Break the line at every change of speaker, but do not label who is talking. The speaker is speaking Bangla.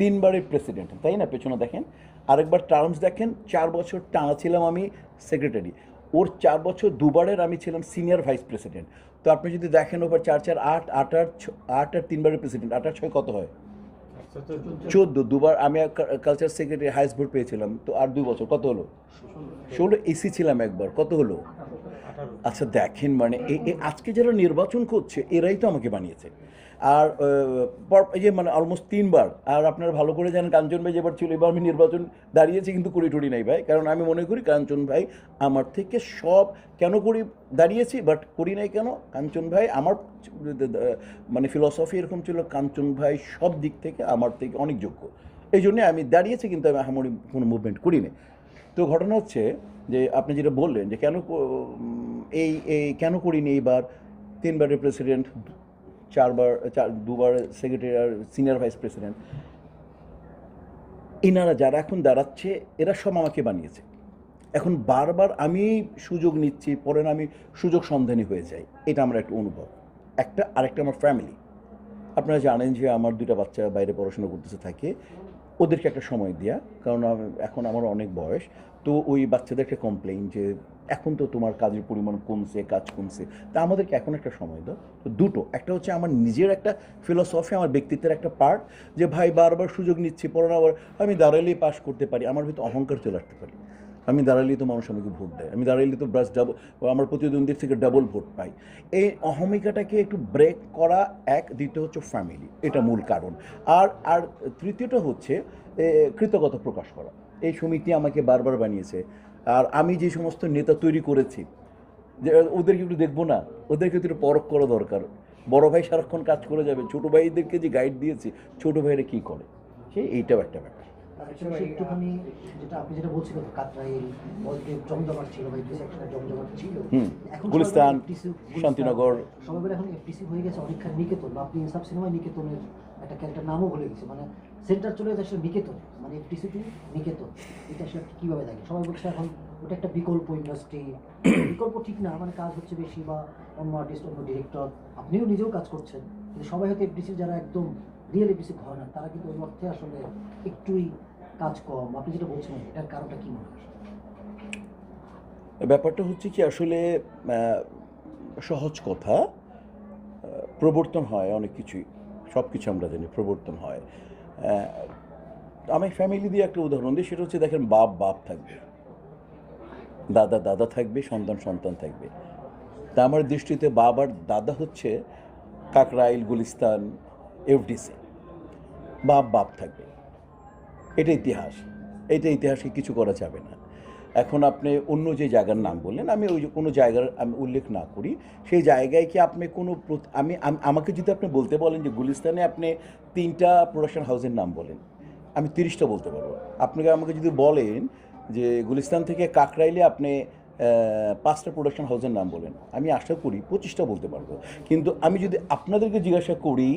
তিনবারের প্রেসিডেন্ট, তাই না? পেছনে দেখেন, আরেকবার টার্মস দেখেন, 4 বছর টানা ছিলাম আমি সেক্রেটারি। ওর 4 বছর দুবারের আমি ছিলাম সিনিয়র ভাইস প্রেসিডেন্ট। তো আপনি যদি দেখেন ওপর 4 4 8 8 আর 8 আর তিনবারের প্রেসিডেন্ট, 8 আর 6 কত হয়? 14। দুবার আমি কালচার সেক্রেটারি হাইস্ট ভোট পেয়েছিলাম, তো আর 2 বছর কত হলো? 16। এসি ছিলাম একবার, কত হলো? আচ্ছা দেখেন, মানে আজকে যারা নির্বাচন করছে এরাই তো আমাকে বানিয়েছে। আর এই যে মানে অলমোস্ট 3বার। আর আপনারা ভালো করে জানেন কাঞ্চন ভাই যেবার ছিল, এবার আমি নির্বাচন দাঁড়িয়েছি কিন্তু করি টুরি নাই ভাই, কারণ আমি মনে করি কাঞ্চন ভাই আমার থেকে সব, কেন করি দাঁড়িয়েছি বাট করি নাই কেন, কাঞ্চন ভাই আমার মানে ফিলসফি এরকম ছিল, কাঞ্চন ভাই সব দিক থেকে আমার থেকে অনেক যোগ্য, এই জন্যে আমি দাঁড়িয়েছি, কিন্তু আমি আহামরি কোনো মুভমেন্ট করি না। তো ঘটনা হচ্ছে যে আপনি যেটা বললেন যে কেন এই এই কেন করিনি এইবার, 3বারের প্রেসিডেন্ট, 2বার সেক্রেটারি আর সিনিয়র ভাইস প্রেসিডেন্ট, এনারা যারা এখন দাঁড়াচ্ছে এরা সব আমাকে বানিয়েছে। এখন বারবার আমি সুযোগ নিচ্ছি, পরে আমি সুযোগ সন্ধানী হয়ে যাই, এটা আমার একটা অনুভব। আরেকটা আমার ফ্যামিলি, আপনারা জানেন যে আমার 2টা বাচ্চা বাইরে পড়াশোনা করতেছে থাকে, ওদেরকে একটা সময় দেওয়া, কারণ এখন আমার অনেক বয়স। তো ওই বাচ্চাদেরকে কমপ্লেইন যে এখন তো তোমার কাজের পরিমাণ কমছে, কাজ কমছে, তা আমাদেরকে এখন একটা সময় দাও। তো দুটো, একটা হচ্ছে আমার নিজের একটা ফিলসফি, আমার ব্যক্তিত্বের একটা পার্ট, যে ভাই বারবার সুযোগ নিচ্ছি, পরে আবার আমি দাঁড়ালেই পাস করতে পারি, আমার ভিতরে অহংকার চলে আসতে পারি, আমি দাঁড়ালেই তো মানুষ আমাকে ভোট দেয়, আমি দাঁড়ালেই তো ডাবল, আমার প্রতিদ্বন্দ্বীর থেকে ডাবল ভোট পাই। এই অহমিকাটাকে একটু ব্রেক করা এক, দ্বিতীয় হচ্ছে ফ্যামিলি, এটা মূল কারণ। আর আর তৃতীয়টা হচ্ছে কৃতজ্ঞতা প্রকাশ করা। এই সমিতি আমাকে বারবার বানিয়েছে, আর আমি যে সমস্ত নেতা তৈরি করেছি, যে ওদেরকে একটু দেখবো না, ওদেরকে একটু পরখ করা দরকার। বড় ভাই সারাক্ষণ কাজ করে যাবে, ছোটো ভাইদেরকে যে গাইড দিয়েছি, ছোটো ভাইরা কী করে, এইটাও একটা ব্যাপার।
একটুখানি যেটা আপনি যেটা বলছিলেন, কাকরাইল জমজমাট ছিল বা এফডিসি একসাথে জমজমাট ছিল, এখন
গুলিস্তান, শান্তিনগর,
সবাই বলে এখন এফডিসি হয়ে গেছে অনেকখানি নিকেতন, বা আপনি ইনসাফ সিনেমায় নিকেতনের একটা ক্যারেক্টার নামও ভুলে গেছে, মানে সেন্টার চলে গেছে আসলে নিকেতন, মানে এফডিসি টু নিকেতন। এটা আসলে আপনি কীভাবে দেখেন? সবাই বলছে এখন ওটা একটা বিকল্প ইন্ডাস্ট্রি, বিকল্প ঠিক না, মানে কাজ হচ্ছে বেশি, বা অন্য আর্টিস্ট, অন্য ডিরেক্টর, আপনিও নিজেও কাজ করছেন, কিন্তু সবাই হয়তো এফডিসি যারা একদম রিয়েল এফডিসি ঘর না, তারা কিন্তু ওই অর্থে আসলে একটুই কাজ কম। আপনি যেটা বলছেন এটার কারণটা কি মনে হয়?
ব্যাপারটা হচ্ছে কি, আসলে সহজ কথা, প্রবর্তন হয় অনেক কিছুই, সব কিছু আমরা জানি প্রবর্তন হয়। আমি ফ্যামিলি দিয়ে একটা উদাহরণ দিই, সেটা হচ্ছে দেখেন, বাপ বাপ থাকবে, দাদা দাদা থাকবে, সন্তান সন্তান থাকবে। তা আমার দৃষ্টিতে বাপ আর দাদা হচ্ছে কাকরাইল, গুলিস্তান, এফডিসি, বাপ বাপ থাকবে, এটা ইতিহাস, এটা ইতিহাসে কিছু করা যাবে না। এখন আপনি অন্য যে জায়গার নাম বললেন, আমি ওই যে কোনো জায়গার আমি উল্লেখ না করি, সেই জায়গায় কি আপনি কোনো আমাকে যদি আপনি বলতে বলেন যে গুলিস্তানে আপনি 3টা প্রোডাকশন হাউসের নাম বলেন, আমি 30টা বলতে পারবো। আপনাকে আমাকে যদি বলেন যে গুলিস্তান থেকে কাকরাইলে আপনি 5টা প্রোডাকশন হাউসের নাম বলেন, আমি আশা করি 25টা বলতে পারবো। কিন্তু আমি যদি আপনাদেরকে জিজ্ঞাসা করি